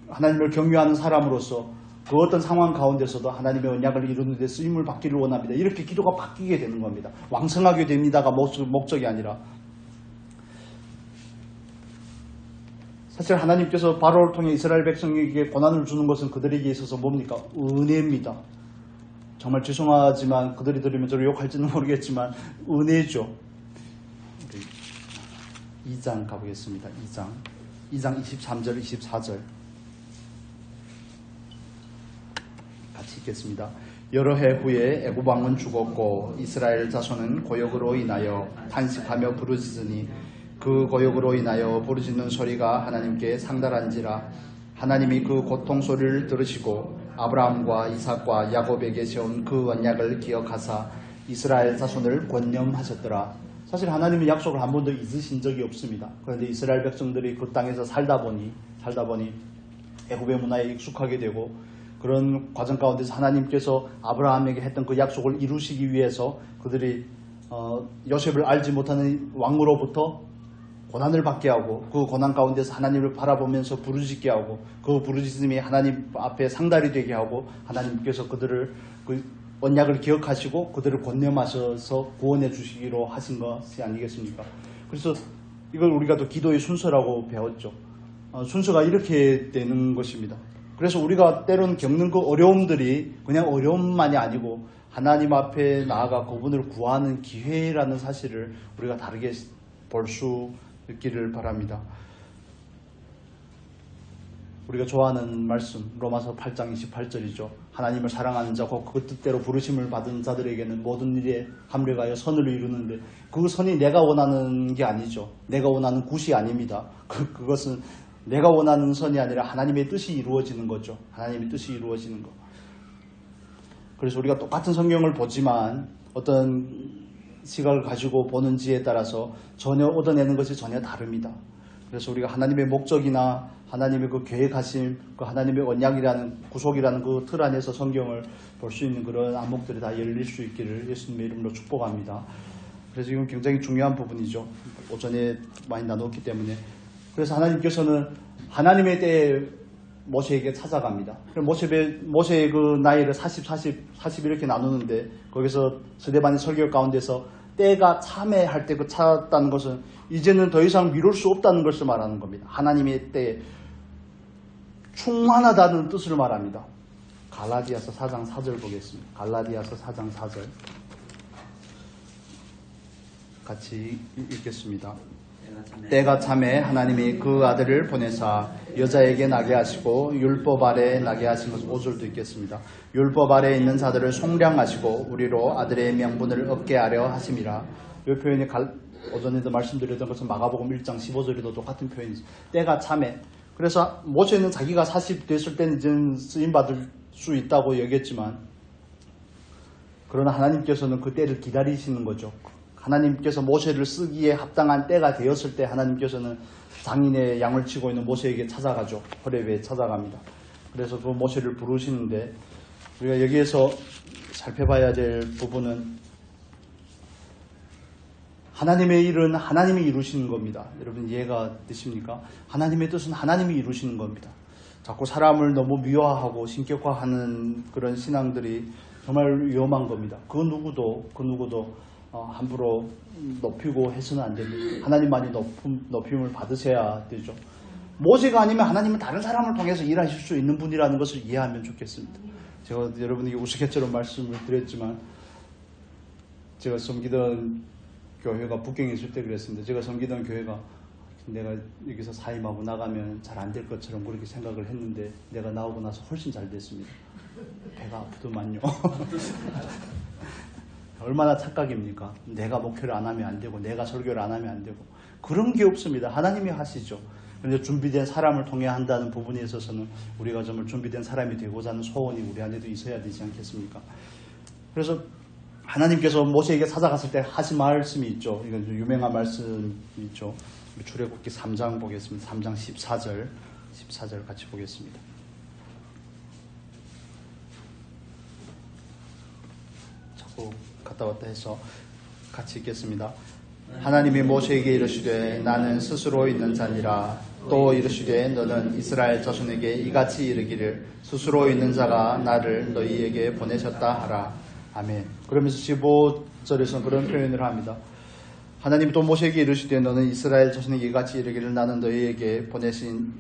[SPEAKER 1] 하나님을 경외하는 사람으로서 그 어떤 상황 가운데서도 하나님의 언약을 이루는 데 쓰임을 받기를 원합니다. 이렇게 기도가 바뀌게 되는 겁니다. 왕성하게 됩니다가 목적이 아니라, 사실 하나님께서 바로를 통해 이스라엘 백성에게 고난을 주는 것은 그들에게 있어서 뭡니까? 은혜입니다. 정말 죄송하지만 그들이 들으면 저를 욕할지는 모르겠지만 은혜죠. 2장 가보겠습니다. 2장 23절 24절 같이 읽겠습니다. 여러 해 후에 애굽 왕은 죽었고 이스라엘 자손은 고역으로 인하여 탄식하며 부르짖으니 그 고역으로 인하여 부르짖는 소리가 하나님께 상달한지라. 하나님이 그 고통 소리를 들으시고 아브라함과 이삭과 야곱에게 세운 그 언약을 기억하사 이스라엘 자손을 권념하셨더라. 사실 하나님의 약속을 한 번도 잊으신 적이 없습니다. 그런데 이스라엘 백성들이 그 땅에서 살다 보니 애굽의 문화에 익숙하게 되고 그런 과정 가운데서 하나님께서 아브라함에게 했던 그 약속을 이루시기 위해서 그들이 요셉을 알지 못하는 왕으로부터 고난을 받게 하고 그 고난 가운데서 하나님을 바라보면서 부르짖게 하고 그 부르짖음이 하나님 앞에 상달이 되게 하고 하나님께서 그들을 그 언약을 기억하시고 그들을 권념하셔서 구원해 주시기로 하신 것이 아니겠습니까? 그래서 이걸 우리가 또 기도의 순서라고 배웠죠. 순서가 이렇게 되는 것입니다. 그래서 우리가 때로는 겪는 그 어려움들이 그냥 어려움만이 아니고 하나님 앞에 나아가 그분을 구하는 기회라는 사실을 우리가 다르게 볼 수 있기를 바랍니다. 우리가 좋아하는 말씀 로마서 8장 28절이죠. 하나님을 사랑하는 자고 그 뜻대로 부르심을 받은 자들에게는 모든 일에 합력하여 선을 이루는데 그 선이 내가 원하는 게 아니죠. 내가 원하는 굿이 아닙니다. 그것은 내가 원하는 선이 아니라 하나님의 뜻이 이루어지는 거죠. 하나님의 뜻이 이루어지는 거. 그래서 우리가 똑같은 성경을 보지만 어떤 시각을 가지고 보는지에 따라서 전혀 얻어내는 것이 전혀 다릅니다. 그래서 우리가 하나님의 목적이나 하나님의 그 계획하심, 그 하나님의 언약이라는 구속이라는 그 틀 안에서 성경을 볼 수 있는 그런 안목들이 다 열릴 수 있기를 예수님의 이름으로 축복합니다. 그래서 이건 굉장히 중요한 부분이죠. 오전에 많이 나눴기 때문에. 그래서 하나님께서는 하나님의 때에 모세에게 찾아갑니다. 모세의 그 나이를 40 이렇게 나누는데 거기서 스데반의 설교 가운데서 때가 참회할 때 그 찾았다는 것은 이제는 더 이상 미룰 수 없다는 것을 말하는 겁니다. 하나님의 때에 충만하다는 뜻을 말합니다. 갈라디아서 4장 4절 보겠습니다. 갈라디아서 4장 4절 같이 읽겠습니다. 때가 참에 하나님이 그 아들을 보내사 여자에게 나게 하시고 율법 아래 나게 하신 것을 5절도 읽겠습니다. 율법 아래 있는 자들을 속량하시고 우리로 아들의 명분을 얻게 하려 하심이라. 이 표현이 오전에도 말씀드렸던 것은 마가복음 1장 15절에도 똑같은 표현이죠. 때가 참에. 그래서 모세는 자기가 40 됐을 때는 이제는 쓰임받을 수 있다고 여겼지만 그러나 하나님께서는 그 때를 기다리시는 거죠. 하나님께서 모세를 쓰기에 합당한 때가 되었을 때 하나님께서는 장인의 양을 치고 있는 모세에게 찾아가죠. 호렙에 찾아갑니다. 그래서 그 모세를 부르시는데 우리가 여기에서 살펴봐야 될 부분은 하나님의 일은 하나님이 이루시는 겁니다. 여러분 이해가 되십니까? 하나님의 뜻은 하나님이 이루시는 겁니다. 자꾸 사람을 너무 미화하고 신격화하는 그런 신앙들이 정말 위험한 겁니다. 그 누구도 함부로 높이고 해서는 안 됩니다. 하나님만이 높임을 받으셔야 되죠. 모세가 아니면 하나님은 다른 사람을 통해서 일하실 수 있는 분이라는 것을 이해하면 좋겠습니다. 제가 여러분에게 우스갯처럼 말씀을 드렸지만 제가 섬기던 교회가 북경에 있을 때 그랬습니다. 제가 섬기던 교회가 내가 여기서 사임하고 나가면 잘 안 될 것처럼 그렇게 생각을 했는데 내가 나오고 나서 훨씬 잘 됐습니다. 배가 아프더만요. 얼마나 착각입니까? 내가 목회를 안 하면 안 되고 내가 설교를 안 하면 안 되고 그런 게 없습니다. 하나님이 하시죠. 그런데 준비된 사람을 통해 한다는 부분에 있어서는 우리가 정말 준비된 사람이 되고자 하는 소원이 우리 안에도 있어야 되지 않겠습니까? 그래서 하나님께서 모세에게 찾아갔을 때 하신 말씀이 있죠. 이건 좀 유명한 말씀이 있죠. 우리 출애굽기 3장 보겠습니다. 3장 14절 같이 보겠습니다. 자꾸 갔다 왔다 해서 같이 읽겠습니다. 하나님이 모세에게 이르시되 나는 스스로 있는 자니라. 또 이르시되 너는 이스라엘 자손에게 이같이 이르기를 스스로 있는 자가 나를 너희에게 보내셨다 하라. 아멘. 그러면서 15절에서는 그런 표현을 합니다. 하나님이 또 모세에게 이르시되 너는 이스라엘 자손에게 이같이 이르기를 나를 너희에게 보내신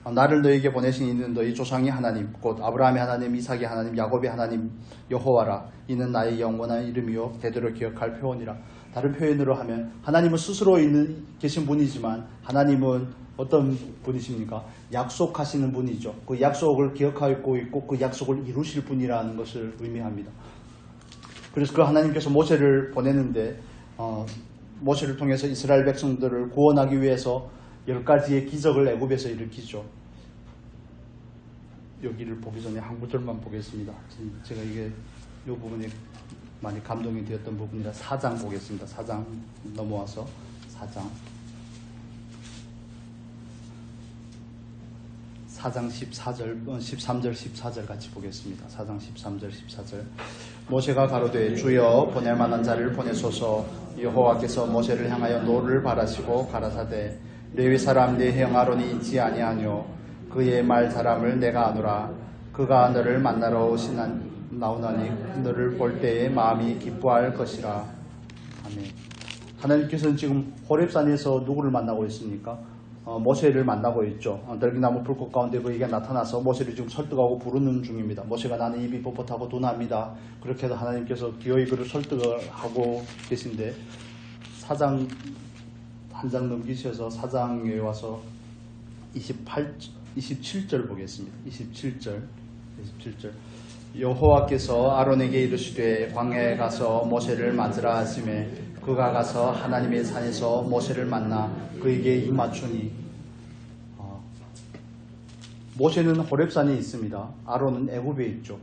[SPEAKER 1] 이는 너희 조상의 하나님 곧 아브라함의 하나님, 이삭의 하나님, 야곱의 하나님 여호와라. 이는 나의 영원한 이름이요 대대로 기억할 표현이라. 다른 표현으로 하면 하나님은 스스로 계신 분이지만 하나님은 어떤 분이십니까? 약속하시는 분이죠. 그 약속을 기억하고 있고 그 약속을 이루실 분이라는 것을 의미합니다. 그래서 그 하나님께서 모세를 보내는데 모세를 통해서 이스라엘 백성들을 구원하기 위해서 10가지의 기적을 애굽에서 일으키죠. 여기를 보기 전에 한 구절만 보겠습니다. 제가 이 부분이 많이 감동이 되었던 부분이라 4장 보겠습니다. 4장 넘어와서 4장 13절 14절 같이 보겠습니다. 4장 13절 14절 모세가 가로되 주여 보낼 만한 자를 보내소서. 여호와께서 모세를 향하여 노를 바라시고 가라사대 레위 사람 네 형 아론이 있지 아니하뇨. 그의 말 사람을 내가 아노라. 그가 너를 만나러 나오나니 너를 볼 때에 마음이 기뻐할 것이라. 아멘. 하나님께서는 지금 호렙산에서 누구를 만나고 있습니까? 모세를 만나고 있죠. 들기나무 불꽃 가운데 그에게 나타나서 모세를 지금 설득하고 부르는 중입니다. 모세가 나는 입이 뻣뻣하고 둔합니다. 그렇게 해서 하나님께서 기어이 그를 설득을 하고 계신데 4장 한 장 넘기셔서 4장에 와서 27절 보겠습니다. 27절 여호와께서 아론에게 이르시되 광야에 가서 모세를 맞으라 하시매 그가 가서 하나님의 산에서 모세를 만나 그에게 입맞추니 모세는 호렙산에 있습니다. 아론은 애굽에 있죠.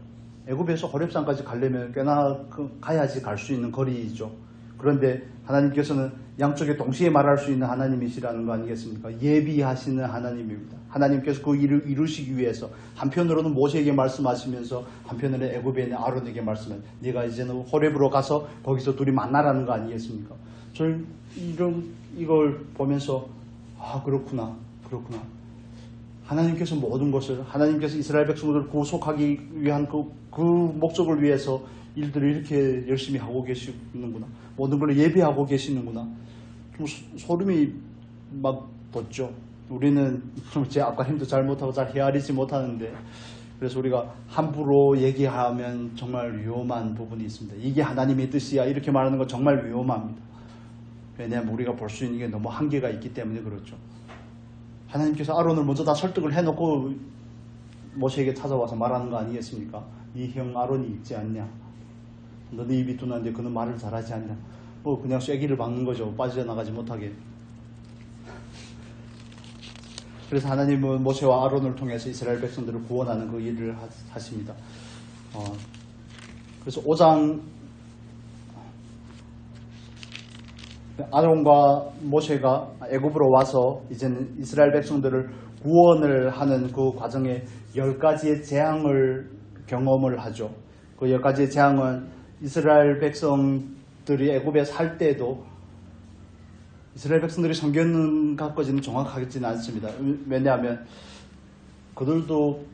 [SPEAKER 1] 애굽에서 호렙산까지 가려면 꽤나 가야지 갈 수 있는 거리이죠. 그런데 하나님께서는 양쪽에 동시에 말할 수 있는 하나님이시라는 거 아니겠습니까? 예비하시는 하나님입니다. 하나님께서 그 일을 이루시기 위해서 한편으로는 모세에게 말씀하시면서 한편으로는 애굽에 있는 아론에게 말씀하시면 네가 이제는 호렙으로 가서 거기서 둘이 만나라는 거 아니겠습니까? 저는 이걸 보면서 그렇구나. 하나님께서 모든 것을, 하나님께서 이스라엘 백성들을 구속하기 위한 그 목적을 위해서 일들을 이렇게 열심히 하고 계시는구나. 모든 걸 예비하고 계시는구나. 좀 소름이 막 돋죠. 우리는 제 아까 힘도 잘 못하고 잘 헤아리지 못하는데, 그래서 우리가 함부로 얘기하면 정말 위험한 부분이 있습니다. 이게 하나님의 뜻이야 이렇게 말하는 건 정말 위험합니다. 왜냐하면 우리가 볼 수 있는 게 너무 한계가 있기 때문에 그렇죠. 하나님께서 아론을 먼저 다 설득을 해놓고 모세에게 찾아와서 말하는 거 아니겠습니까? 네 형 아론이 있지 않냐? 너네 입이 둔한데 그는 말을 잘하지 않냐? 그냥 쐐기를 박는 거죠. 빠져나가지 못하게. 그래서 하나님은 모세와 아론을 통해서 이스라엘 백성들을 구원하는 그 일을 하십니다. 그래서 5장 아론과 모세가 애굽으로 와서 이제는 이스라엘 백성들을 구원을 하는 그 과정에 10가지의 재앙을 경험을 하죠. 그 10가지의 재앙은 이스라엘 백성들이 애굽에 살 때도 이스라엘 백성들이 섬겼는가까지는 정확하지는 않습니다. 왜냐하면 그들도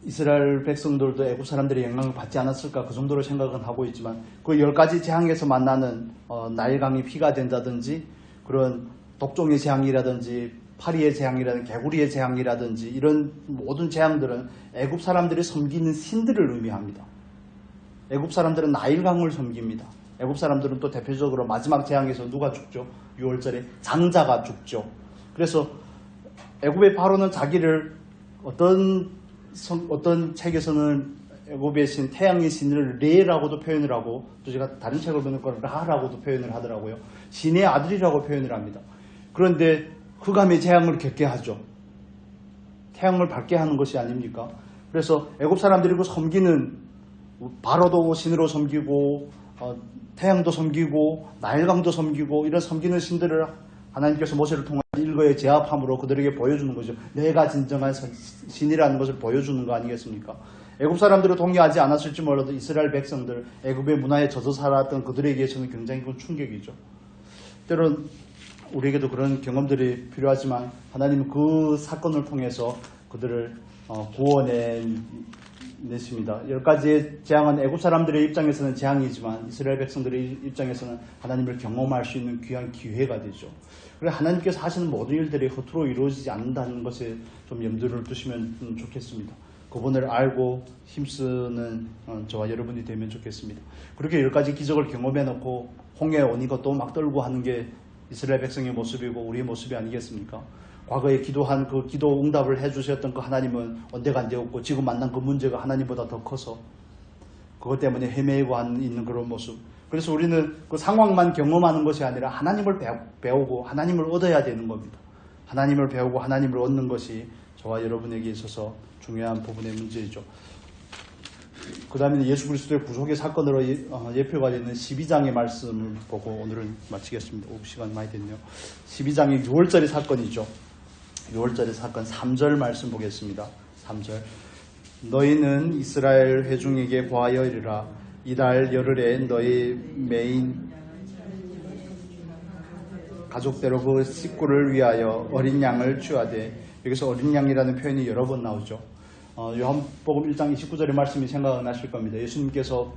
[SPEAKER 1] 이스라엘 백성들도 애굽 사람들의 영향을 받지 않았을까 그 정도로 생각은 하고 있지만 그 10가지 재앙에서 만나는 나일강이 피가 된다든지 그런 독종의 재앙이라든지 파리의 재앙이라든지 개구리의 재앙이라든지 이런 모든 재앙들은 애굽 사람들이 섬기는 신들을 의미합니다. 애굽 사람들은 나일강을 섬깁니다. 애굽 사람들은 또 대표적으로 마지막 재앙에서 누가 죽죠? 6월절에 장자가 죽죠. 그래서 애굽의 바로는 자기를 어떤 책에서는 애굽의 신, 태양의 신을 레라고도 표현을 하고 또 제가 다른 책을 보니까 라라고도 표현을 하더라고요. 신의 아들이라고 표현을 합니다. 그런데 흑암의 재앙을 겪게 하죠. 태양을 밝게 하는 것이 아닙니까? 그래서 애굽 사람들이 그 섬기는 바로도 신으로 섬기고 태양도 섬기고 나일강도 섬기고 이런 섬기는 신들을 하나님께서 모세를 통해 일거에 제압함으로 그들에게 보여주는 거죠. 내가 진정한 신이라는 것을 보여주는 거 아니겠습니까? 애굽 사람들은 동의하지 않았을지 몰라도 이스라엘 백성들, 애굽의 문화에 젖어 살았던 그들에게서는 굉장히 큰 충격이죠. 때론 우리에게도 그런 경험들이 필요하지만 하나님은 그 사건을 통해서 그들을 구원해 냈습니다. 10가지의 재앙은 애굽 사람들의 입장에서는 재앙이지만 이스라엘 백성들의 입장에서는 하나님을 경험할 수 있는 귀한 기회가 되죠. 그래서 하나님께서 하시는 모든 일들이 허투루 이루어지지 않는다는 것에 좀 염두를 두시면 좋겠습니다. 그분을 알고 힘쓰는 저와 여러분이 되면 좋겠습니다. 그렇게 10가지 기적을 경험해놓고 홍해 오니까 또 막 떨고 하는 게 이스라엘 백성의 모습이고 우리의 모습이 아니겠습니까? 과거에 기도한 그 기도 응답을 해주셨던 그 하나님은 언제가 안 되었고 지금 만난 그 문제가 하나님보다 더 커서 그것 때문에 헤매고 있는 그런 모습. 그래서 우리는 그 상황만 경험하는 것이 아니라 하나님을 배우고 하나님을 얻어야 되는 겁니다. 하나님을 배우고 하나님을 얻는 것이 저와 여러분에게 있어서 중요한 부분의 문제이죠. 그 다음에 예수 그리스도의 구속의 사건으로 예표가 되는 12장의 말씀을 보고 오늘은 마치겠습니다. 시간 많이 됐네요. 12장의 6월절의 사건이죠. 6월절의 사건 3절 말씀 보겠습니다. 3절 너희는 이스라엘 회중에게 고하여 이르라 이달 열흘에 너희 메인 가족대로 그 식구를 위하여 어린 양을 취하되 여기서 어린 양이라는 표현이 여러 번 나오죠. 요한복음 1장 29절의 말씀이 생각나실 겁니다. 예수님께서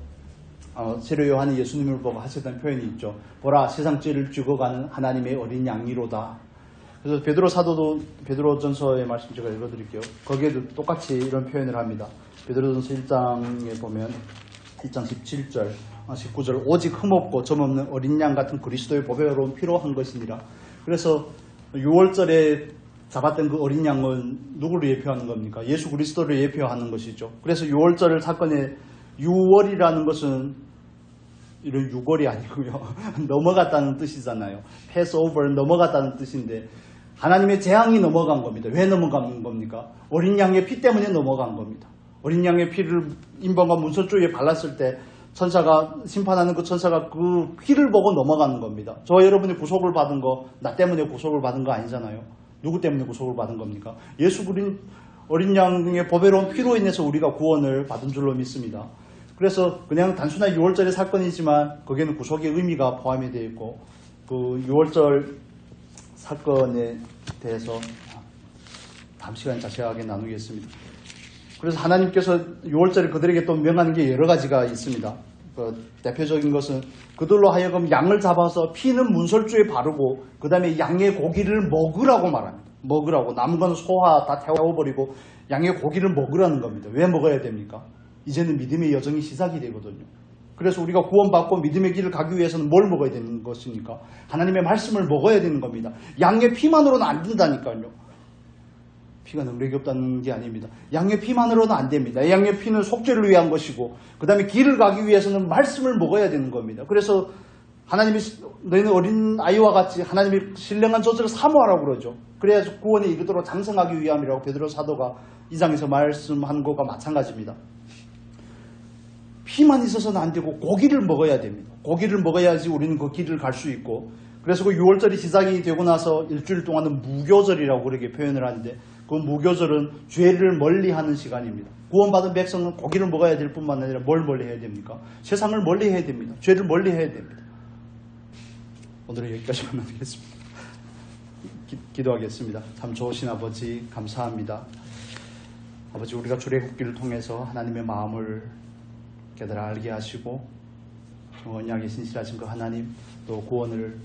[SPEAKER 1] 세례 요한이 예수님을 보고 하셨던 표현이 있죠. 보라 세상 죄를 죽어가는 하나님의 어린 양이로다. 그래서 베드로 사도도 베드로전서의 말씀 제가 읽어드릴게요. 거기에도 똑같이 이런 표현을 합니다. 베드로전서 1장에 보면 1장 17절 19절 오직 흠없고 점없는 어린 양 같은 그리스도의 보배로운 피로 한 것이니라. 그래서 6월절에 잡았던 그 어린 양은 누구를 예표하는 겁니까? 예수 그리스도를 예표하는 것이죠. 그래서 6월절 사건에 6월이라는 것은 이런 6월이 아니고요. 넘어갔다는 뜻이잖아요. 패스오버를 넘어갔다는 뜻인데 하나님의 재앙이 넘어간 겁니다. 왜 넘어간 겁니까? 어린 양의 피 때문에 넘어간 겁니다. 어린 양의 피를 인방과 문설주에 발랐을 때 천사가 심판하는 그 천사가 그 피를 보고 넘어가는 겁니다. 저 여러분이 구속을 받은 거 나 때문에 구속을 받은 거 아니잖아요. 누구 때문에 구속을 받은 겁니까? 예수 그린 어린 양의 보배로운 피로 인해서 우리가 구원을 받은 줄로 믿습니다. 그래서 그냥 단순한 6월절의 사건이지만 거기에는 구속의 의미가 포함이 되어 있고 그 6월절 사건에 대해서 다음 시간에 자세하게 나누겠습니다. 그래서 하나님께서 6월절에 그들에게 또 명하는 게 여러 가지가 있습니다. 대표적인 것은 그들로 하여금 양을 잡아서 피는 문설주에 바르고 그 다음에 양의 고기를 먹으라고 말합니다. 먹으라고. 남은 건 소화 다 태워버리고 양의 고기를 먹으라는 겁니다. 왜 먹어야 됩니까? 이제는 믿음의 여정이 시작이 되거든요. 그래서 우리가 구원받고 믿음의 길을 가기 위해서는 뭘 먹어야 되는 것입니까? 하나님의 말씀을 먹어야 되는 겁니다. 양의 피만으로는 안 된다니까요. 피가 능력이 없다는 게 아닙니다. 양의 피만으로는 안 됩니다. 양의 피는 속죄를 위한 것이고 그 다음에 길을 가기 위해서는 말씀을 먹어야 되는 겁니다. 그래서 하나님이 너희는 어린 아이와 같이 하나님의 신령한 젖을 사모하라고 그러죠. 그래야 구원에 이르도록 장성하기 위함이라고 베드로 사도가 2장에서 말씀한 것과 마찬가지입니다. 피만 있어서는 안 되고 고기를 먹어야 됩니다. 고기를 먹어야지 우리는 그 길을 갈 수 있고 그래서 그 6월절이 시작이 되고 나서 일주일 동안은 무교절이라고 그렇게 표현을 하는데 그 무교절은 죄를 멀리하는 시간입니다. 구원받은 백성은 고기를 먹어야 될 뿐만 아니라 뭘 멀리해야 됩니까? 세상을 멀리해야 됩니다. 죄를 멀리해야 됩니다. 오늘은 여기까지만 하겠습니다. 기도하겠습니다. 참 좋으신 아버지 감사합니다. 아버지 우리가 출애굽기를 통해서 하나님의 마음을 깨달아 알게 하시고 언약에 신실하신 그 하나님 또 구원을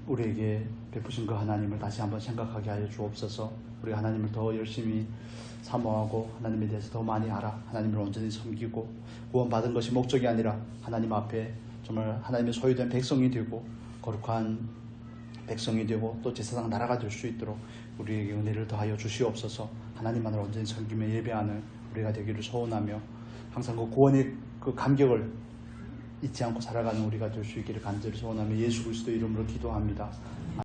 [SPEAKER 1] 우리에게 베푸신 그 하나님을 다시 한번 생각하게 하여 주옵소서. 우리가 하나님을 더 열심히 사모하고 하나님에 대해서 더 많이 알아 하나님을 온전히 섬기고 구원받은 것이 목적이 아니라 하나님 앞에 정말 하나님의 소유된 백성이 되고 거룩한 백성이 되고 또 제사장 나라가 될 수 있도록 우리에게 은혜를 더하여 주시옵소서. 하나님만을 온전히 섬기며 예배하는 우리가 되기를 소원하며 항상 그 구원의 그 감격을 잊지 않고 살아가는 우리가 될 수 있기를 간절히 소원하며 예수 그리스도 이름으로 기도합니다.